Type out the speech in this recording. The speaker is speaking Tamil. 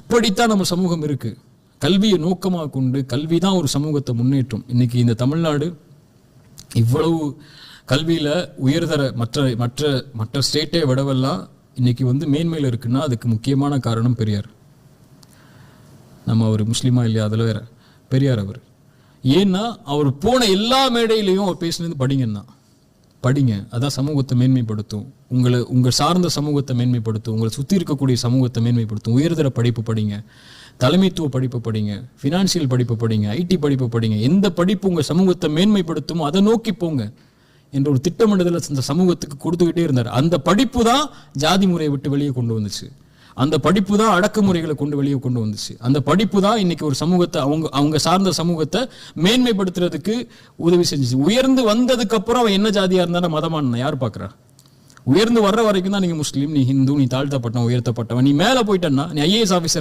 இப்படித்தான் நம்ம சமூகம் இருக்கு. கல்வியை நோக்கமாக கொண்டு கல்வி தான் ஒரு சமூகத்தை முன்னேற்றும். இன்னைக்கு இந்த தமிழ்நாடு இவ்வளவு கல்வியில உயர்தர மற்ற மற்ற மற்ற ஸ்டேட்டை விடவெல்லாம் இன்னைக்கு மேன்மையில் இருக்குன்னா அதுக்கு முக்கியமான காரணம் பெரியார். நம்ம அவர் முஸ்லீமா இல்லையா அதில் வேற பெரியார் அவர். ஏன்னா அவர் போன எல்லா மேடையிலையும் அவர் பேசினது படிங்கன்னா படிங்க, அதான் சமூகத்தை மேன்மைப்படுத்தும், உங்கள் சார்ந்த சமூகத்தை மேன்மைப்படுத்தும், உங்களை சுற்றி இருக்கக்கூடிய சமூகத்தை மேன்மைப்படுத்தும். உயர்தர படிப்பு படிங்க, தலைமைத்துவ படிப்பு படிங்க, ஃபினான்ஷியல் படிப்பு படிங்க, ஐடி படிப்பு படிங்க. எந்த படிப்பு உங்கள் சமூகத்தை மேன்மைப்படுத்துமோ அதை நோக்கி போங்க என்ற ஒரு திட்டமிடுதலை இந்த சமூகத்துக்கு கொடுத்துக்கிட்டே இருந்தார். அந்த படிப்பு தான் ஜாதி முறையை விட்டு வெளியே கொண்டு வந்துச்சு. அந்த படிப்பு தான் அடக்குமுறைகளை கொண்டு வெளியே கொண்டு வந்துச்சு. அந்த படிப்பு தான் இன்னைக்கு ஒரு சமூகத்தை அவங்க சார்ந்த சமூகத்தை மேன்மைப்படுத்துறதுக்கு உதவி செஞ்சுச்சு. உயர்ந்து வந்ததுக்கு அப்புறம் அவன் என்ன ஜாதியா இருந்தாலும் மதமான யார் பார்க்குறா? உயர்ந்து வர்ற வரைக்கும் தான் நீங்க முஸ்லீம், நீ ஹிந்து, நீ தாழ்த்தப்பட்டவன், உயர்த்தப்பட்டவன். நீ மேலே போயிட்டன்னா நீ ஐஏஎஸ் ஆஃபீஸர்